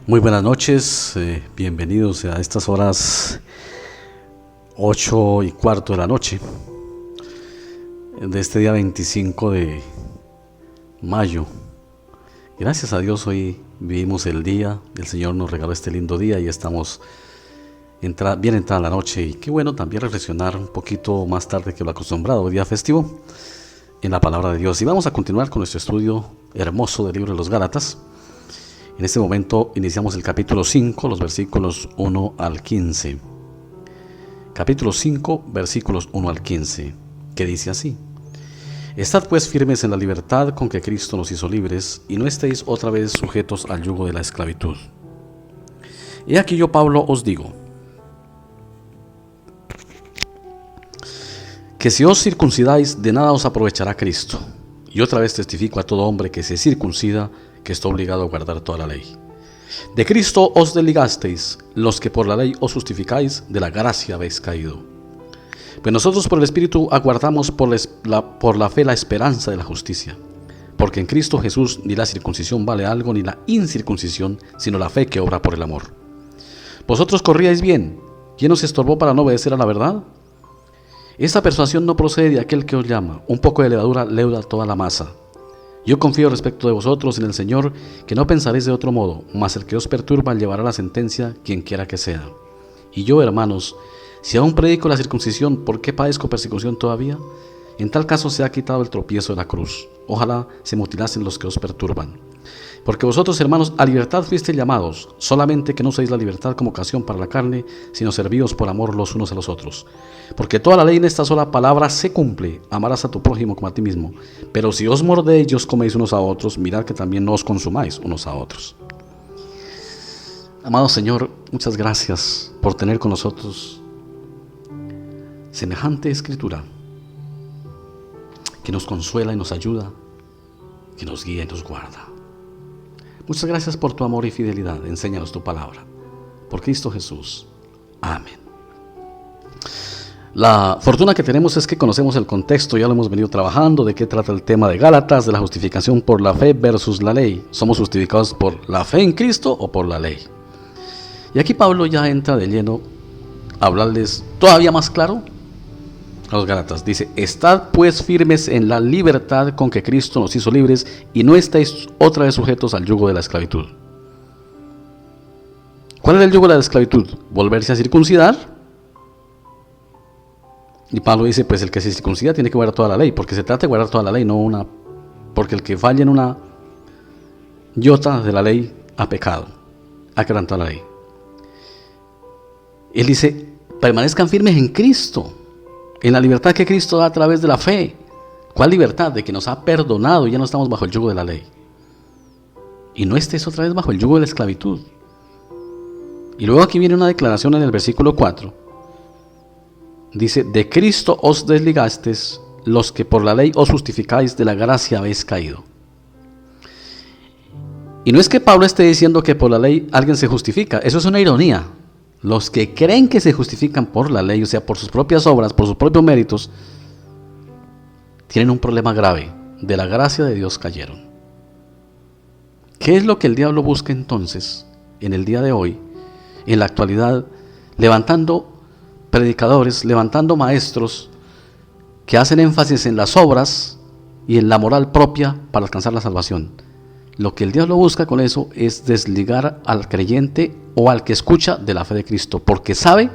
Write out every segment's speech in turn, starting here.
Muy buenas noches, bienvenidos a estas horas 8:15 de la noche de este día 25 de mayo. Gracias a Dios hoy vivimos el día, el Señor nos regaló este lindo día y estamos bien entrada la noche, y qué bueno también reflexionar un poquito más tarde que lo acostumbrado, día festivo, en la palabra de Dios. Y vamos a continuar con nuestro estudio hermoso del libro de los Gálatas. En este momento iniciamos el capítulo 5, los versículos 1 al 15. Capítulo 5, versículos 1 al 15, que dice así: Estad pues firmes en la libertad con que Cristo nos hizo libres, y no estéis otra vez sujetos al yugo de la esclavitud. He aquí yo, Pablo, os digo, que si os circuncidáis, de nada os aprovechará Cristo. Y otra vez testifico a todo hombre que se circuncida, que está obligado a guardar toda la ley. De Cristo os desligasteis, los que por la ley os justificáis, de la gracia habéis caído. Pues nosotros por el Espíritu aguardamos por la fe la esperanza de la justicia. Porque en Cristo Jesús ni la circuncisión vale algo, ni la incircuncisión, sino la fe que obra por el amor. Vosotros corríais bien. ¿Quién os estorbó para no obedecer a la verdad? Esta persuasión no procede de aquel que os llama. Un poco de levadura leuda toda la masa. Yo confío respecto de vosotros en el Señor, que no pensaréis de otro modo, mas el que os perturba llevará la sentencia, quien quiera que sea. Y yo, hermanos, si aún predico la circuncisión, ¿por qué padezco persecución todavía? En tal caso se ha quitado el tropiezo de la cruz. Ojalá se mutilasen los que os perturban. Porque vosotros, hermanos, a libertad fuisteis llamados, solamente que no uséis la libertad como ocasión para la carne, sino servíos por amor los unos a los otros. Porque toda la ley en esta sola palabra se cumple: amarás a tu prójimo como a ti mismo. Pero si os mordéis y os coméis unos a otros, mirad que también no os consumáis unos a otros. Amado Señor, muchas gracias por tener con nosotros semejante escritura, que nos consuela y nos ayuda, que nos guía y nos guarda. Muchas gracias por tu amor y fidelidad. Enséñanos tu palabra. Por Cristo Jesús. Amén. La fortuna que tenemos es que conocemos el contexto, ya lo hemos venido trabajando, de qué trata el tema de Gálatas, de la justificación por la fe versus la ley. ¿Somos justificados por la fe en Cristo o por la ley? Y aquí Pablo ya entra de lleno a hablarles todavía más claro a los Gálatas. Dice: Estad pues firmes en la libertad con que Cristo nos hizo libres, y no estáis otra vez sujetos al yugo de la esclavitud. ¿Cuál es el yugo de la esclavitud? Volverse a circuncidar. Y Pablo dice, pues el que se circuncida tiene que guardar toda la ley, porque se trata de guardar toda la ley, no una, porque el que falla en una iota de la ley ha pecado, ha quebrantado la ley. Él dice, permanezcan firmes en Cristo, en la libertad que Cristo da a través de la fe. ¿Cuál libertad? De que nos ha perdonado y ya no estamos bajo el yugo de la ley. Y no estés otra vez bajo el yugo de la esclavitud. Y luego aquí viene una declaración en el versículo 4. Dice: de Cristo os desligastes, los que por la ley os justificáis, de la gracia habéis caído. Y no es que Pablo esté diciendo que por la ley alguien se justifica. Eso es una ironía. Los que creen que se justifican por la ley, o sea, por sus propias obras, por sus propios méritos, tienen un problema grave. De la gracia de Dios cayeron. ¿Qué es lo que el diablo busca entonces, en el día de hoy, en la actualidad, levantando predicadores, levantando maestros que hacen énfasis en las obras y en la moral propia para alcanzar la salvación? Lo que el diablo busca con eso es desligar al creyente o al que escucha de la fe de Cristo, porque sabe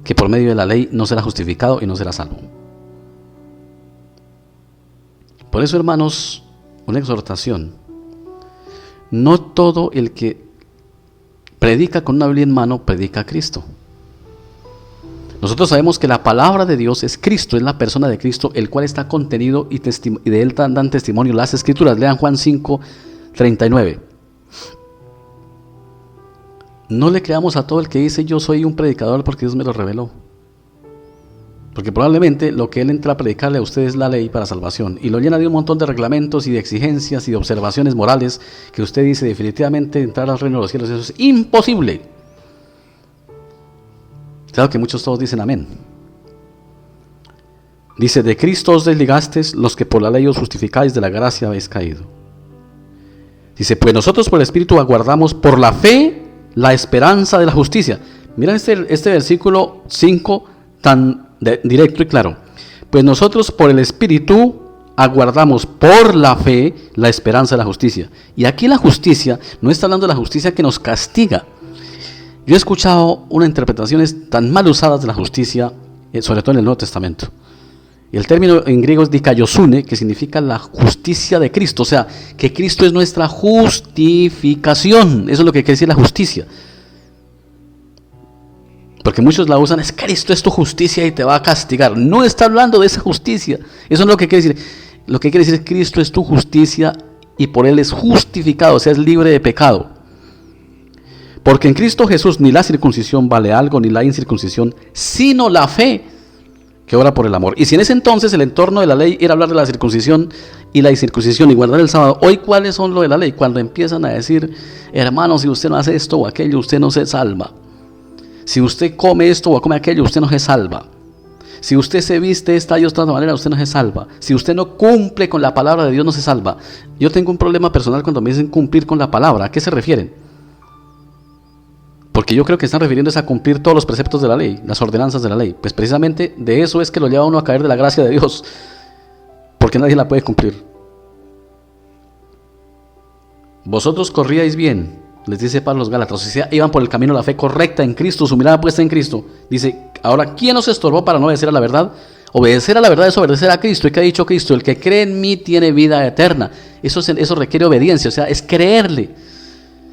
que por medio de la ley no será justificado y no será salvo. Por eso, hermanos, una exhortación: no todo el que predica con una Biblia en mano predica a Cristo. Nosotros sabemos que la palabra de Dios es Cristo, es la persona de Cristo, el cual está contenido y de él dan testimonio las Escrituras. Lean Juan 5:39. No le creamos a todo el que dice yo soy un predicador porque Dios me lo reveló. Porque probablemente lo que él entra a predicarle a usted es la ley para salvación, y lo llena de un montón de reglamentos y de exigencias y de observaciones morales que usted dice definitivamente entrar al reino de los cielos eso es imposible. Claro que muchos todos dicen amén. Dice: de Cristo os desligastes, los que por la ley os justificáis, de la gracia habéis caído. Dice, pues nosotros por el Espíritu aguardamos por la fe la esperanza de la justicia. Mira este versículo 5 tan directo y claro. Pues nosotros por el Espíritu aguardamos por la fe la esperanza de la justicia. Y aquí la justicia no está hablando de la justicia que nos castiga. Yo he escuchado unas interpretaciones tan mal usadas de la justicia, sobre todo en el Nuevo Testamento. Y el término en griego es dikaiosune, que significa la justicia de Cristo. O sea, que Cristo es nuestra justificación. Eso es lo que quiere decir la justicia. Porque muchos la usan, es Cristo es tu justicia y te va a castigar. No está hablando de esa justicia. Eso no es lo que quiere decir. Lo que quiere decir es Cristo es tu justicia y por Él es justificado, o sea, es libre de pecado. Porque en Cristo Jesús ni la circuncisión vale algo, ni la incircuncisión, sino la fe que obra por el amor. Y si en ese entonces el entorno de la ley era hablar de la circuncisión y la incircuncisión y guardar el sábado, hoy ¿cuáles son lo de la ley? Cuando empiezan a decir, hermano, si usted no hace esto o aquello, usted no se salva. Si usted come esto o come aquello, usted no se salva. Si usted se viste de esta y otra manera, usted no se salva. Si usted no cumple con la palabra de Dios, no se salva. Yo tengo un problema personal cuando me dicen cumplir con la palabra. ¿A qué se refieren? Porque yo creo que están refiriéndose a cumplir todos los preceptos de la ley, las ordenanzas de la ley. Pues precisamente de eso es que lo lleva a uno a caer de la gracia de Dios. Porque nadie la puede cumplir. Vosotros corríais bien, les dice Pablo a los Gálatas, o sea, iban por el camino de la fe correcta en Cristo, su mirada puesta en Cristo. Dice, ahora, ¿quién os estorbó para no obedecer a la verdad? Obedecer a la verdad es obedecer a Cristo. ¿Y qué ha dicho Cristo? El que cree en mí tiene vida eterna. Eso requiere obediencia, o sea, es creerle.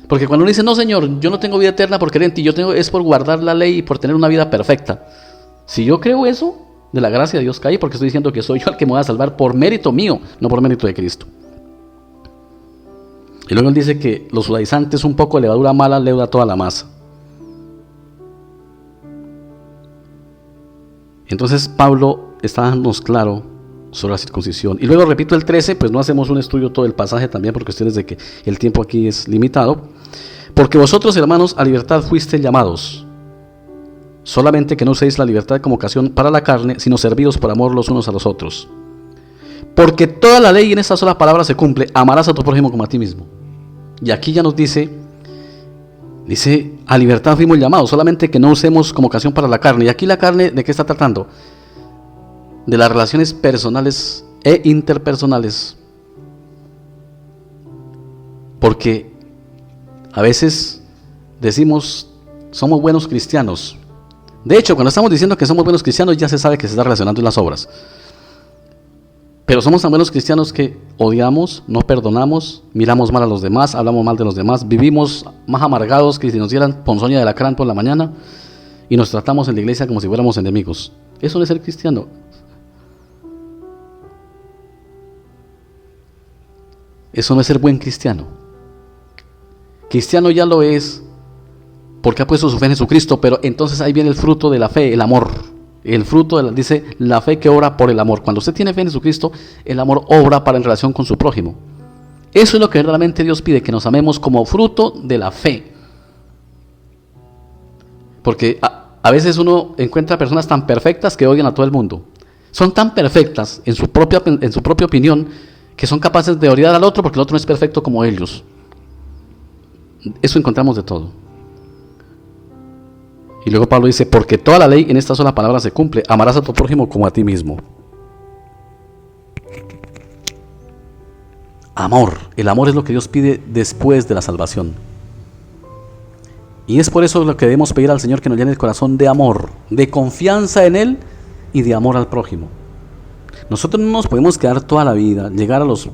Porque cuando uno dice, no Señor, yo no tengo vida eterna por creer en ti, es por guardar la ley y por tener una vida perfecta. Si yo creo eso, de la gracia de Dios cae, porque estoy diciendo que soy yo el que me voy a salvar por mérito mío, no por mérito de Cristo. Y luego él dice que los judaizantes, un poco de levadura mala leuda toda la masa. Entonces Pablo está dándonos claro sobre la circuncisión. Y luego repito el 13, pues no hacemos un estudio todo el pasaje también por cuestiones de que el tiempo aquí es limitado. Porque vosotros, hermanos, a libertad fuisteis llamados, solamente que no uséis la libertad como ocasión para la carne, sino servidos por amor los unos a los otros. Porque toda la ley en esta sola palabra se cumple: amarás a tu prójimo como a ti mismo. Y aquí ya nos dice, a libertad fuimos llamados, solamente que no usemos como ocasión para la carne. Y aquí la carne, ¿de qué está tratando? De las relaciones personales e interpersonales. Porque a veces decimos, somos buenos cristianos. De hecho, cuando estamos diciendo que somos buenos cristianos, ya se sabe que se está relacionando en las obras. Pero somos tan buenos cristianos que odiamos, no perdonamos, miramos mal a los demás, hablamos mal de los demás, vivimos más amargados que si nos dieran ponzoña de lacrán por la mañana y nos tratamos en la iglesia como si fuéramos enemigos. Eso no es ser cristiano. Eso no es ser buen cristiano. Cristiano ya lo es porque ha puesto su fe en Jesucristo, pero entonces ahí viene el fruto de la fe, el amor. El fruto, dice, la fe que obra por el amor. Cuando usted tiene fe en Jesucristo, el amor obra en relación con su prójimo. Eso es lo que verdaderamente Dios pide, que nos amemos como fruto de la fe. Porque a veces uno encuentra personas tan perfectas que odian a todo el mundo. Son tan perfectas en su propia opinión que son capaces de odiar al otro porque el otro no es perfecto como ellos. Eso encontramos de todo. Y luego Pablo dice, porque toda la ley en esta sola palabra se cumple: amarás a tu prójimo como a ti mismo. Amor. El amor es lo que Dios pide después de la salvación. Y es por eso lo que debemos pedir al Señor, que nos llene el corazón de amor, de confianza en Él y de amor al prójimo. Nosotros no nos podemos quedar toda la vida, llegar a los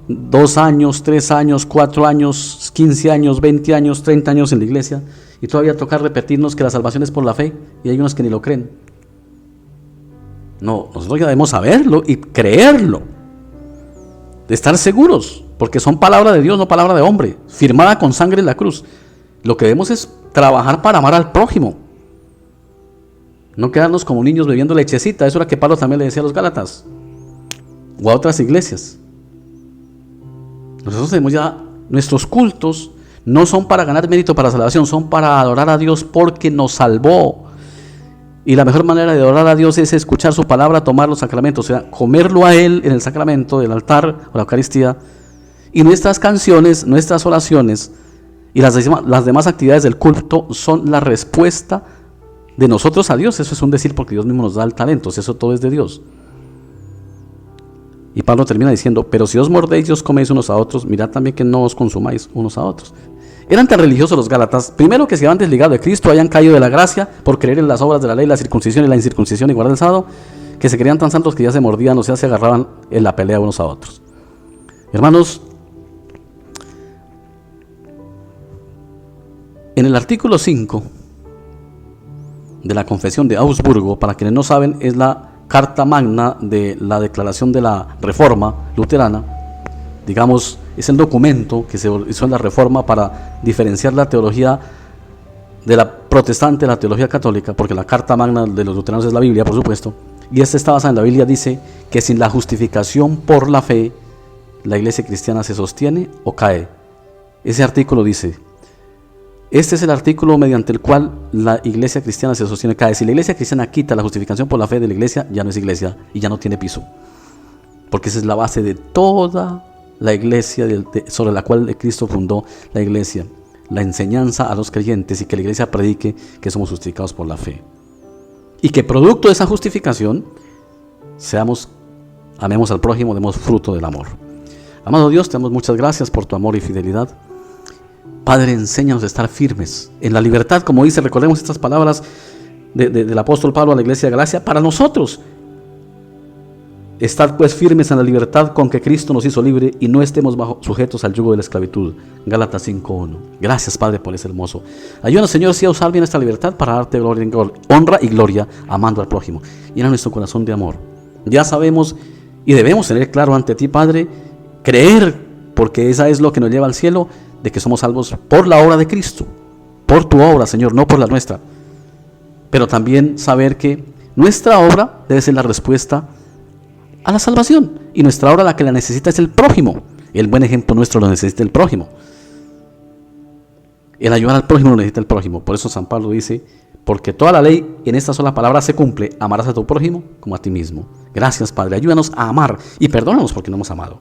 2 años, 3 años, 4 años, 15 años, 20 años, 30 años en la iglesia y todavía tocar repetirnos que la salvación es por la fe, y hay unos que ni lo creen. No, nosotros ya debemos saberlo y creerlo, de estar seguros, porque son palabra de Dios, no palabra de hombre, firmada con sangre en la cruz. Lo que debemos es trabajar para amar al prójimo, no quedarnos como niños bebiendo lechecita. Eso era que Pablo también le decía a los Gálatas o a otras iglesias. Nosotros tenemos ya, nuestros cultos no son para ganar mérito para la salvación, son para adorar a Dios porque nos salvó. Y la mejor manera de adorar a Dios es escuchar su palabra, tomar los sacramentos, o sea, comerlo a Él en el sacramento del altar o la Eucaristía, Y nuestras canciones, nuestras oraciones y las demás actividades del culto son la respuesta de nosotros a Dios. Eso es un decir porque Dios mismo nos da el talento, eso todo es de Dios. Y Pablo termina diciendo, pero si os mordéis y os coméis unos a otros, mirad también que no os consumáis unos a otros. Eran tan religiosos los gálatas, primero que se habían desligado de Cristo, habían caído de la gracia por creer en las obras de la ley, la circuncisión y la incircuncisión y guardar el sábado, que se creían tan santos que ya se mordían o sea se agarraban en la pelea unos a otros. Hermanos, en el artículo 5 de la Confesión de Augsburgo, para quienes no saben, es la carta magna de la declaración de la Reforma luterana. Digamos, es el documento que se hizo en la Reforma para diferenciar la teología de la protestante de la teología católica, porque la carta magna de los luteranos es la Biblia, por supuesto, y esta está basada en la Biblia. Dice que sin la justificación por la fe, la iglesia cristiana se sostiene o cae. Ese artículo dice, este es el artículo mediante el cual la iglesia cristiana se sostiene o cae. Si la iglesia cristiana quita la justificación por la fe de la iglesia, ya no es iglesia y ya no tiene piso, porque esa es la base de toda la iglesia sobre la cual Cristo fundó la iglesia, la enseñanza a los creyentes y que la iglesia predique que somos justificados por la fe. Y que producto de esa justificación amemos al prójimo, demos fruto del amor. Amado Dios, te damos muchas gracias por tu amor y fidelidad. Padre, enséñanos a estar firmes en la libertad, como dice, recordemos estas palabras del apóstol Pablo a la iglesia de Galacia, para nosotros. Estad pues firmes en la libertad con que Cristo nos hizo libre y no estemos sujetos al yugo de la esclavitud. Gálatas 5:1. Gracias, Padre, por ese hermoso. Ayúdanos, Señor, sí, a usar bien esta libertad para darte honra y gloria, amando al prójimo. Llena nuestro corazón de amor. Ya sabemos y debemos tener claro ante ti, Padre, creer, porque esa es lo que nos lleva al cielo, de que somos salvos por la obra de Cristo, por tu obra, Señor, no por la nuestra. Pero también saber que nuestra obra debe ser la respuesta a la salvación, y nuestra obra la que la necesita es el prójimo. El buen ejemplo nuestro lo necesita el prójimo. El ayudar al prójimo lo necesita el prójimo. Por eso San Pablo dice, porque toda la ley en esta sola palabra se cumple: amarás a tu prójimo como a ti mismo. Gracias, Padre, ayúdanos a amar y perdónanos porque no hemos amado.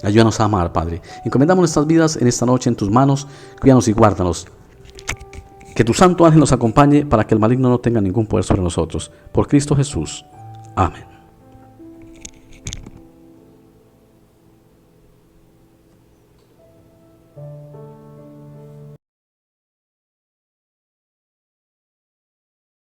Ayúdanos a amar, Padre. Encomendamos nuestras vidas en esta noche en tus manos. Cuídanos y guárdanos. Que tu santo ángel nos acompañe para que el maligno no tenga ningún poder sobre nosotros. Por Cristo Jesús. Amén.